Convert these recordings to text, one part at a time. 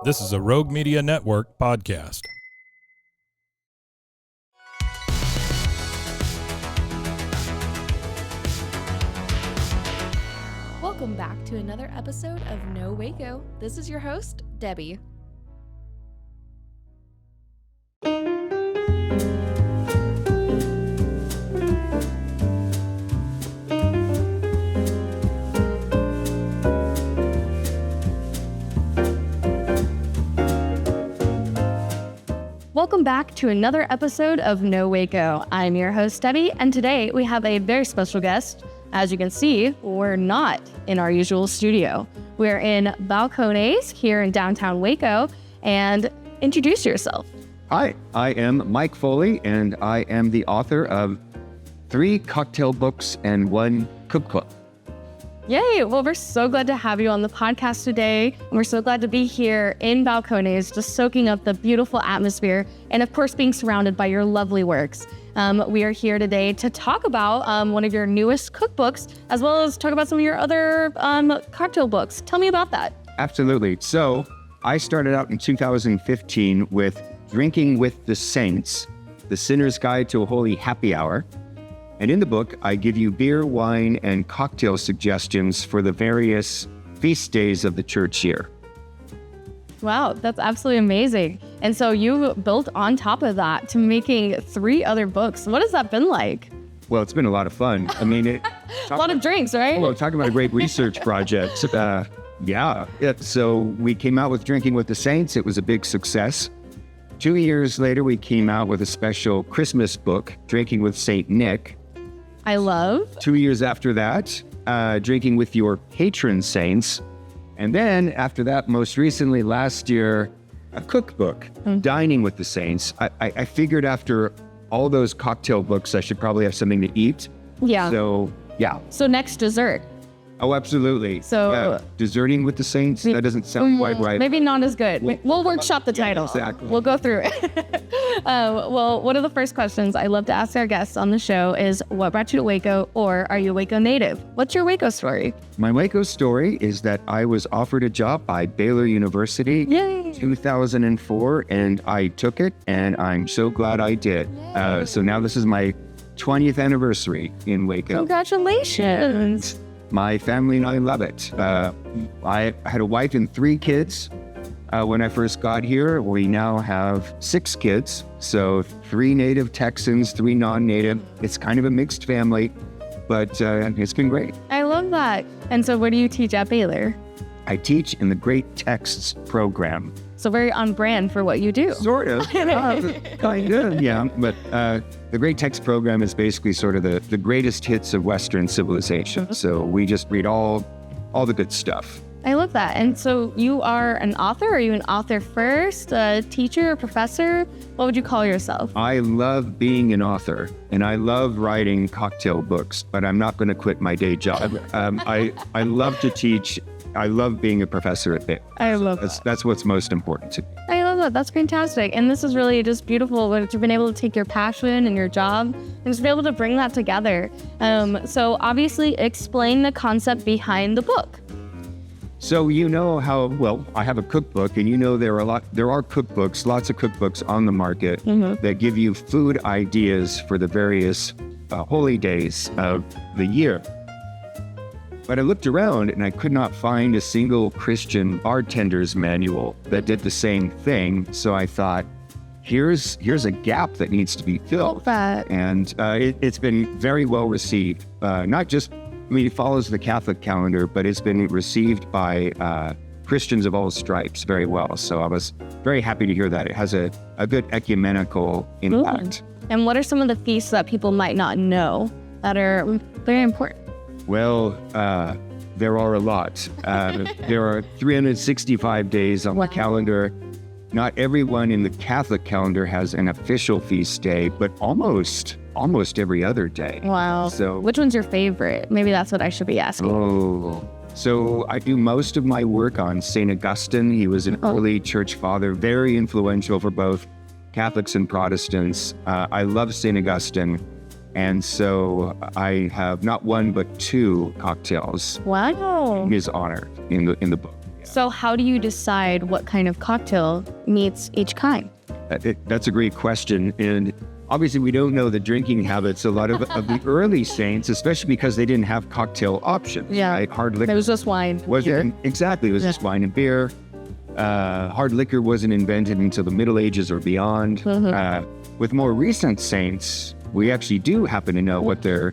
This is a Rogue Media Network podcast. Welcome back to another episode of No Waco. This is your host, Debbie. Welcome back to another episode of No Waco. I'm your host, Debbie, and today we have a very special guest. As you can see, we're not in our usual studio. We're in Balcones here in downtown Waco, and introduce yourself. Hi, I am Mike Foley, and I am the author of 3 cocktail books and 1 cookbook. Yay! Well, we're so glad to have you on the podcast today. And we're so glad to be here in Balcones, just soaking up the beautiful atmosphere and, of course, being surrounded by your lovely works. We are here today to talk about one of your newest cookbooks, as well as talk about some of your other cocktail books. Tell me about that. Absolutely. So I started out in 2015 with Drinking with the Saints, The Sinner's Guide to a Holy Happy Hour. And in the book, I give you beer, wine, and cocktail suggestions for the various feast days of the church year. Wow, that's absolutely amazing. And so you built on top of that to making 3 other books. What has that been like? Well, it's been a lot of fun. I mean, a lot of drinks, right? Well, talking about a great research project. Yeah. So we came out with Drinking with the Saints. It was a big success. 2 years later, we came out with a special Christmas book, Drinking with Saint Nick. I love. 2 years after that, Drinking with Your Patron Saints. And then after that, most recently last year, a cookbook, Dining with the Saints. I figured after all those cocktail books, I should probably have something to eat. Yeah. So, yeah. So next, dessert. Oh, absolutely. So Deserting with the Saints? That doesn't sound quite right. Maybe not as good. We'll workshop the title. Exactly. We'll go through it. Well, one of the first questions I love to ask our guests on the show is, what brought you to Waco, or are you a Waco native? What's your Waco story? My Waco story is that I was offered a job by Baylor University in 2004, and I took it, and I'm so glad I did. So now this is my 20th anniversary in Waco. Congratulations. My family and I love it. I had a wife and 3 kids when I first got here. We now have 6 kids, so 3 native Texans, 3 non-native. It's kind of a mixed family, but it's been great. I love that. And so what do you teach at Baylor? I teach in the Great Texts program. So very on brand for what you do. Sort of. Kind of, yeah. But the Great Text program is basically sort of the greatest hits of Western civilization. So we just read all the good stuff. I love that. And so you are an author? Are you an author first, a teacher, a professor? What would you call yourself? I love being an author, and I love writing cocktail books, but I'm not going to quit my day job. I love to teach. I love being a professor at Baylor. I love that. That's what's most important to me. I love that. That's fantastic. And this is really just beautiful that you've been able to take your passion and your job and just be able to bring that together. So obviously explain the concept behind the book. So you know how, well, I have a cookbook, and you know there are cookbooks, lots of cookbooks on the market that give you food ideas for the various holy days of the year. But I looked around and I could not find a single Christian bartender's manual that did the same thing. So I thought, here's a gap that needs to be filled. And it's been very well received. Not just, it follows the Catholic calendar, but it's been received by Christians of all stripes very well. So I was very happy to hear that. It has a good ecumenical impact. And what are some of the feasts that people might not know that are very important? Well, there are a lot. There are 365 days on the calendar. Not everyone in the Catholic calendar has an official feast day, but almost every other day. Wow. So, which one's your favorite? Maybe that's what I should be asking. So I do most of my work on St. Augustine. He was an early church father, very influential for both Catholics and Protestants. I love St. Augustine. And so I have not 1 but 2 cocktails. Wow. In his honor in the book. So how do you decide what kind of cocktail meets each kind? That's a great question. And obviously, we don't know the drinking habits a lot of the early saints, especially because they didn't have cocktail options. Yeah. Right? Hard liquor. It was just wine. Exactly. It was just wine and beer. Hard liquor wasn't invented until the Middle Ages or beyond. With more recent saints, we actually do happen to know what their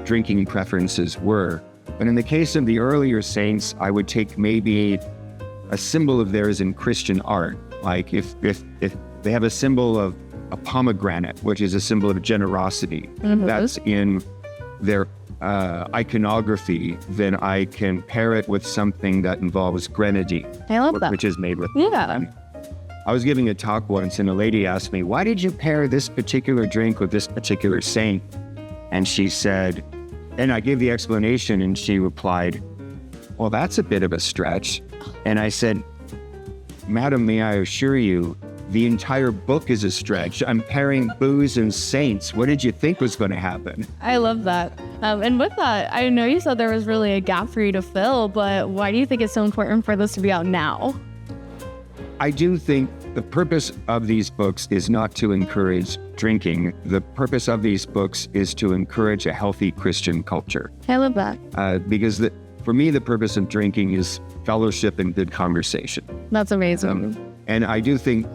drinking preferences were. But in the case of the earlier saints, I would take maybe a symbol of theirs in Christian art. Like if they have a symbol of a pomegranate, which is a symbol of generosity, that's in their iconography, then I can pair it with something that involves grenadine. I love that. Which is made with. Yeah. I was giving a talk once and a lady asked me, why did you pair this particular drink with this particular saint? And she said, and I gave the explanation and she replied, well, that's a bit of a stretch. And I said, Madam, may I assure you, the entire book is a stretch. I'm pairing booze and saints. What did you think was going to happen? I love that. And with that, I know you said there was really a gap for you to fill, but why do you think it's so important for this to be out now? I do think the purpose of these books is not to encourage drinking. The purpose of these books is to encourage a healthy Christian culture. I love that. Because for me, the purpose of drinking is fellowship and good conversation. That's amazing. And I do think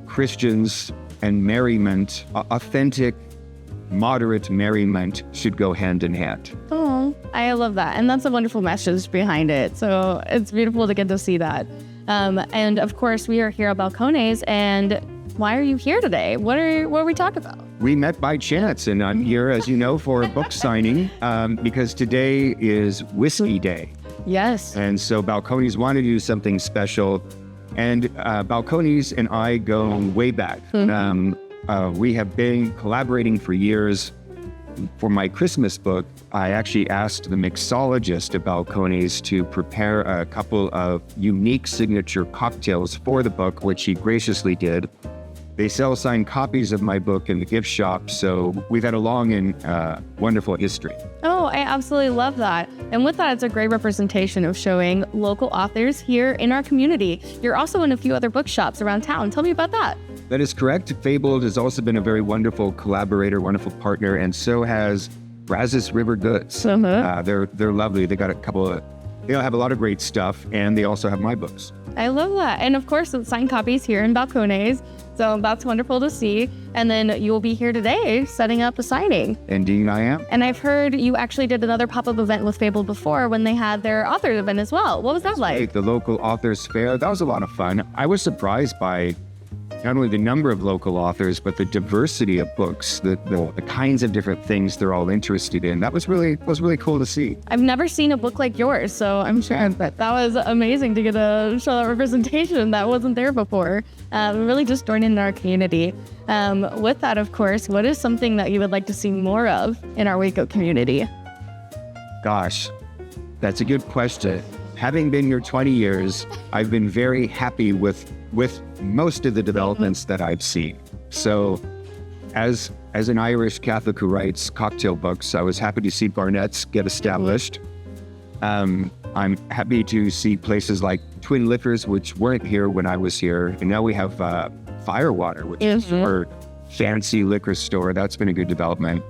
Christians and merriment, authentic, moderate merriment should go hand in hand. Oh, I love that. And that's a wonderful message behind it. So it's beautiful to get to see that. And of course, we are here at Balcones. And why are you here today? What are we talking about? We met by chance, and I'm here, as you know, for a book signing because today is Whiskey Day. Yes. And so Balcones wanted to do something special. And Balcones and I go way back. We have been collaborating for years. For my Christmas book, I actually asked the mixologist at Balcones to prepare a couple of unique signature cocktails for the book, which he graciously did. They sell signed copies of my book in the gift shop, so we've had a long and wonderful history. Oh, I absolutely love that. And with that, it's a great representation of showing local authors here in our community. You're also in a few other bookshops around town. Tell me about that. That is correct. Fabled has also been a very wonderful collaborator, wonderful partner, and so has Brazos River Goods. They're lovely. They got they have a lot of great stuff, and they also have my books. I love that. And of course, it's signed copies here in Balcones. So that's wonderful to see. And then you will be here today setting up a signing. Indeed, I am. And I've heard you actually did another pop-up event with Fabled before when they had their author event as well. What was that like? The local authors fair. That was a lot of fun. I was surprised by not only the number of local authors, but the diversity of books, the kinds of different things they're all interested in. That was really cool to see. I've never seen a book like yours, so I'm sure that was amazing to get to show that representation that wasn't there before. Really just joining in our community. With that, of course, what is something that you would like to see more of in our Waco community? Gosh, that's a good question. Having been here 20 years, I've been very happy with most of the developments that I've seen. So as an Irish Catholic who writes cocktail books, I was happy to see Barnett's get established. I'm happy to see places like Twin Liquors, which weren't here when I was here. And now we have Firewater, which is our fancy liquor store. That's been a good development.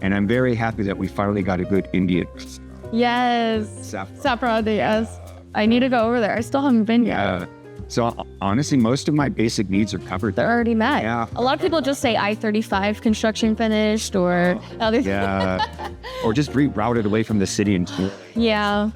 And I'm very happy that we finally got a good Indian restaurant. Yes. Saffron, yes. I need to go over there. I still haven't been yet. So honestly, most of my basic needs are covered. They're already met. Yeah. A lot of people just say I-35 construction finished or other or just rerouted away from the city. Yeah.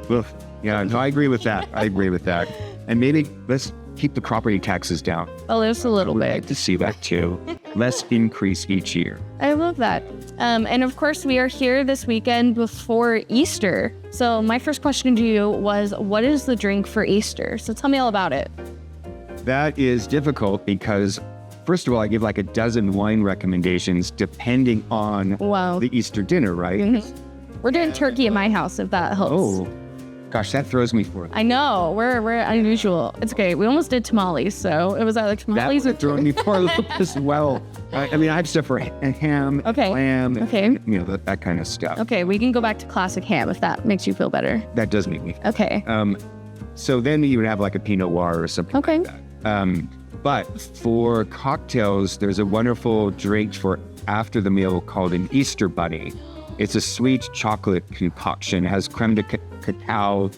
Yeah, no, I agree with that. And maybe let's keep the property taxes down. Just a little bit. I'd like to see that too. Less increase each year. I love that. And of course, we are here this weekend before Easter. So my first question to you was, what is the drink for Easter? So tell me all about it. That is difficult because, first of all, I give like a dozen wine recommendations depending on the Easter dinner, right? Mm-hmm. We're doing turkey at my house, if that helps. Oh, gosh, that throws me for it. I know, we're unusual. It's okay. We almost did tamales, so it was either tamales or throwing me for a little as well. I mean, I have stuff for ham, lamb, that kind of stuff. Okay, we can go back to classic ham if that makes you feel better. That does make me. Okay. So then you would have like a Pinot Noir or something Okay. like that. But for cocktails, there's a wonderful drink for after the meal called an Easter Bunny. It's a sweet chocolate concoction. It has creme de cacao,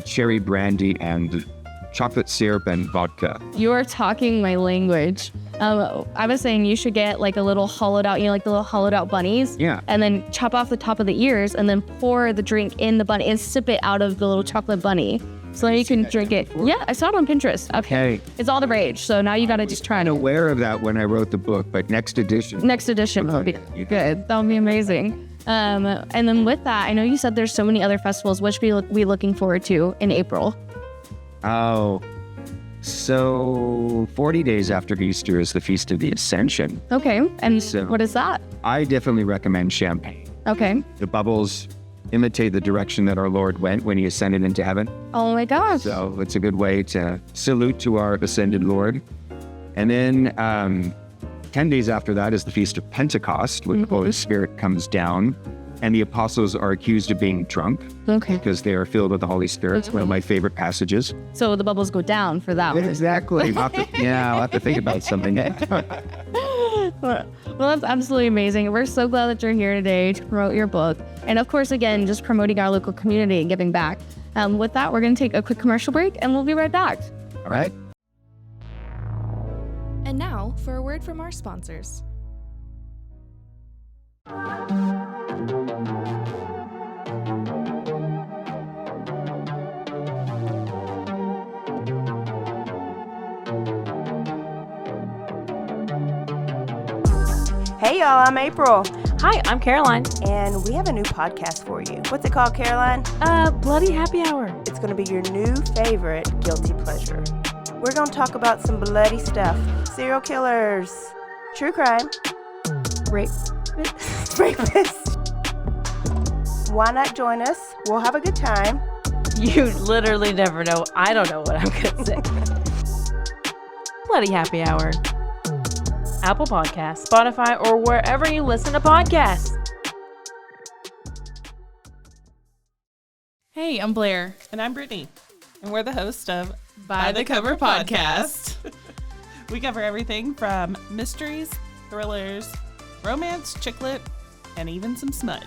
cherry brandy, and chocolate syrup and vodka. You are talking my language. I was saying you should get like a little hollowed out, like the little hollowed out bunnies. Yeah. And then chop off the top of the ears and then pour the drink in the bunny and sip it out of the little chocolate bunny. So then you can drink it. Yeah, I saw it on Pinterest. Okay. It's all the rage. So now you got to just try it. I was aware of that when I wrote the book, but next edition. Next edition would be good. That would be amazing. And then with that, I know you said there's so many other festivals. What should we looking forward to in April? Oh, so 40 days after Easter is the Feast of the Ascension. Okay. And So- what is that? I definitely recommend champagne. Okay. The bubbles imitate the direction that our Lord went when he ascended into heaven. Oh my gosh. So it's a good way to salute to our ascended Lord. And then 10 days after that is the Feast of Pentecost, when the Holy Spirit comes down. And the apostles are accused of being drunk Okay. because they are filled with the Holy Spirit. It's one of my favorite passages. So the bubbles go down for that one. Exactly. I'll have to think about something. Well, that's absolutely amazing. We're so glad that you're here today to promote your book. And of course, again, just promoting our local community and giving back. With that, we're going to take a quick commercial break and we'll be right back. All right. And now for a word from our sponsors. Hey y'all, I'm April, Hi, I'm Caroline. and we have a new podcast for you. What's it called, Caroline? Bloody Happy Hour. It's going to be your new favorite guilty pleasure. We're going to talk about some bloody stuff. Serial killers, true crime, Rape. rapists. Why not join us? We'll have a good time. You literally never know. I don't know what I'm going to say. Bloody Happy Hour. Apple Podcasts, Spotify, or wherever you listen to podcasts. Hey, I'm Blair. And I'm Brittany. And we're the host of By the Cover Podcast. We cover everything from mysteries, thrillers, romance, chick lit, and even some smut.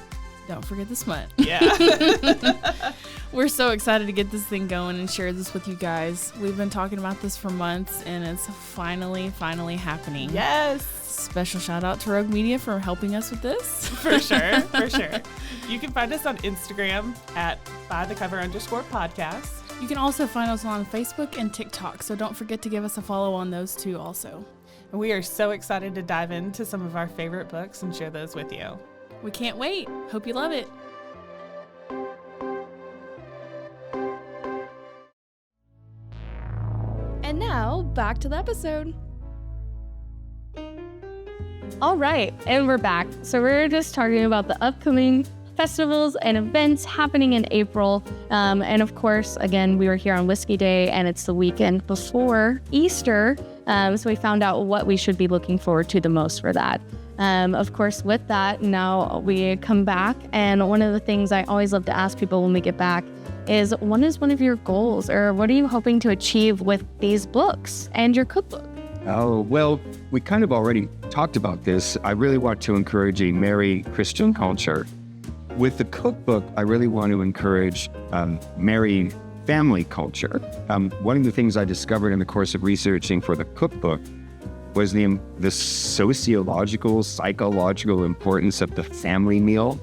Don't forget the smut. Yeah. We're so excited to get this thing going and share this with you guys. We've been talking about this for months, and it's finally happening. Yes. Special shout out to Rogue Media for helping us with this. For sure. For sure. You can find us on Instagram at bythecover_podcast. You can also find us on Facebook and TikTok, so don't forget to give us a follow on those too also. And we are so excited to dive into some of our favorite books and share those with you. We can't wait. Hope you love it. And now, back to the episode. All right, and we're back. So we're just talking about the upcoming festivals and events happening in April. And of course, again, we were here on Whiskey Day, and it's the weekend before Easter. So we found out what we should be looking forward to the most for that. Of course, with that, now we come back, and one of the things I always love to ask people when we get back is, what is one of your goals, or what are you hoping to achieve with these books and your cookbook? Oh, well, we kind of already talked about this. I really want to encourage a merry Christian culture. With the cookbook, I really want to encourage merry family culture. One of the things I discovered in the course of researching for the cookbook was the sociological, psychological importance of the family meal.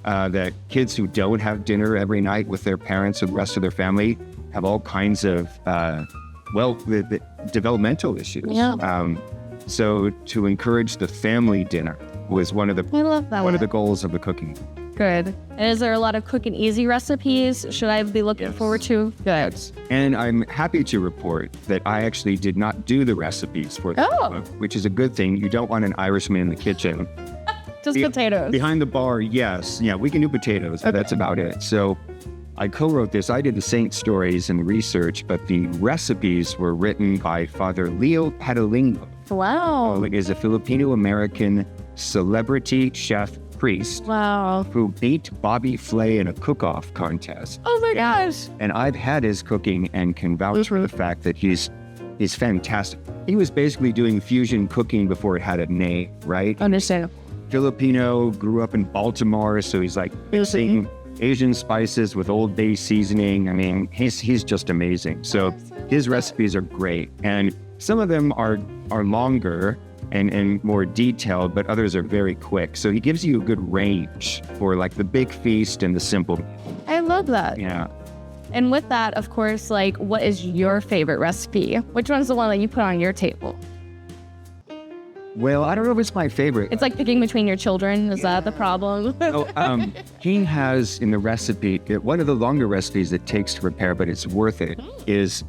That kids who don't have dinner every night with their parents or the rest of their family have all kinds of, the developmental issues. Yeah. So to encourage the family dinner was one of the I love that one of the goals of the cooking. Good. And is there a lot of quick and easy recipes? Should I be looking forward to? Good. And I'm happy to report that I actually did not do the recipes for the cookbook, which is a good thing. You don't want an Irishman in the kitchen. Just potatoes. Behind the bar, yes. Yeah, we can do potatoes, but that's about it. So I co-wrote this. I did the saint stories and the research, but the recipes were written by Father Leo Patalingo. Wow. Who is a Filipino-American celebrity chef priest Wow. who beat Bobby Flay in a cook-off contest. Oh my gosh. And I've had his cooking and can vouch for the fact that he's fantastic. He was basically doing fusion cooking before it had a name, right? Understandable. Filipino, grew up in Baltimore, so he's like mixing Asian spices with Old Bay seasoning. I mean, he's just amazing. So his recipes are great, and some of them are longer and more detailed, but others are very quick. So he gives you a good range for like the big feast and the simple. I love that. Yeah. And with that, of course, like, what is your favorite recipe? Which one's the one that you put on your table? Well, I don't know if it's my favorite. It's like picking between your children. Is that the problem? He has in the recipe, one of the longer recipes it takes to prepare, but it's worth it, is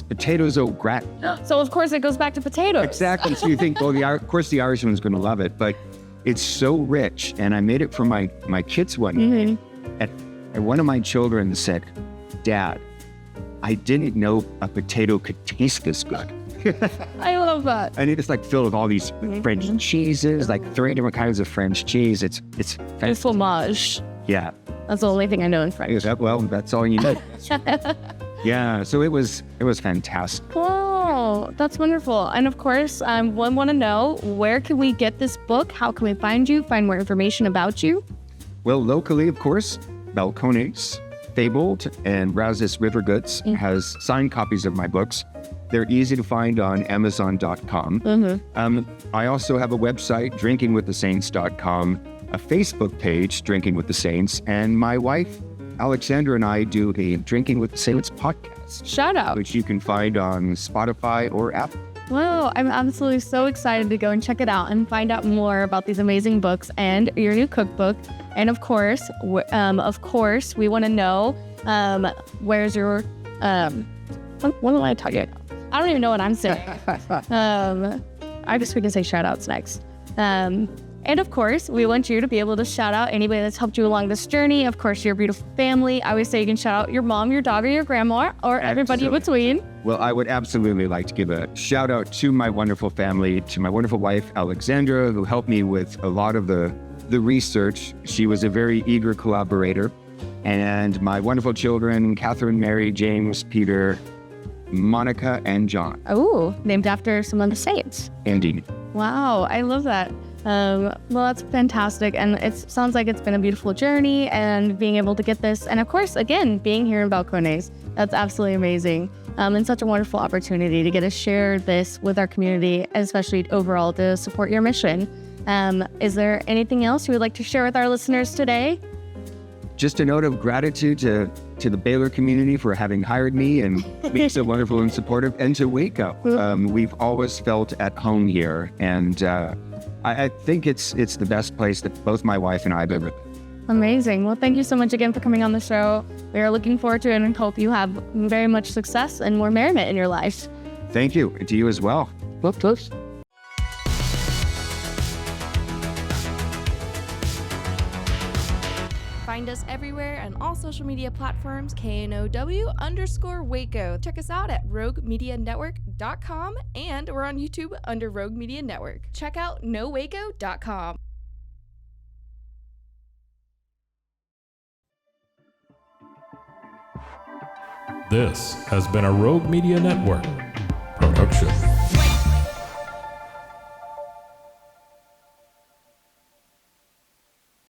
potatoes au gratin. So of course it goes back to potatoes. Exactly. So you think, well, of course the Irishman's going to love it, but it's so rich. And I made it for my kids one day, and one of my children said, "Dad, I didn't know a potato could taste this good." I love that. And it's like filled with all these French cheeses, like 3 different kinds of French cheese. It's Fromage. Yeah. That's the only thing I know in French. Well, that's all you need. Yeah. So it was fantastic. Wow, that's wonderful. And of course, I want to know, where can we get this book? How can we find you? Find more information about you? Well, locally, of course, Balcones, Fabled, and Brazos River Goods has signed copies of my books. They're easy to find on Amazon.com. I also have a website, drinkingwiththesaints.com, a Facebook page, Drinking with the Saints, and my wife, Alexandra, and I do a Drinking with the Saints podcast. Shout out. Which you can find on Spotify or Apple. Wow, I'm absolutely so excited to go and check it out and find out more about these amazing books and your new cookbook. And of course, we want to know, where's your, what am I talking about? I don't even know what I'm saying. I guess we can say shout outs next. And of course, we want you to be able to shout out anybody that's helped you along this journey. Of course, your beautiful family. I always say you can shout out your mom, your dog, or your grandma, or everybody in between. Well, I would absolutely like to give a shout out to my wonderful family, to my wonderful wife, Alexandra, who helped me with a lot of the research. She was a very eager collaborator. And my wonderful children, Catherine, Mary, James, Peter, Monica, and John. Oh, named after some of the saints. Indeed. Wow, I love that. Well, that's fantastic. And it sounds like it's been a beautiful journey, and being able to get this. And of course, again, being here in Balcones, that's absolutely amazing. And such a wonderful opportunity to get to share this with our community, especially overall to support your mission. Is there anything else you would like to share with our listeners today? Just a note of gratitude to the Baylor community for having hired me and being so wonderful and supportive, and to Waco. We've always felt at home here, and I think it's the best place that both my wife and I have ever been. Amazing. Well, thank you so much again for coming on the show. We are looking forward to it and hope you have very much success and more merriment in your life. Thank you, and to you as well. Whoops. Find us everywhere on all social media platforms, KNOW_Waco. Check us out at roguemedianetwork.com, and we're on YouTube under Rogue Media Network. Check out nowaco.com. This has been a Rogue Media Network production.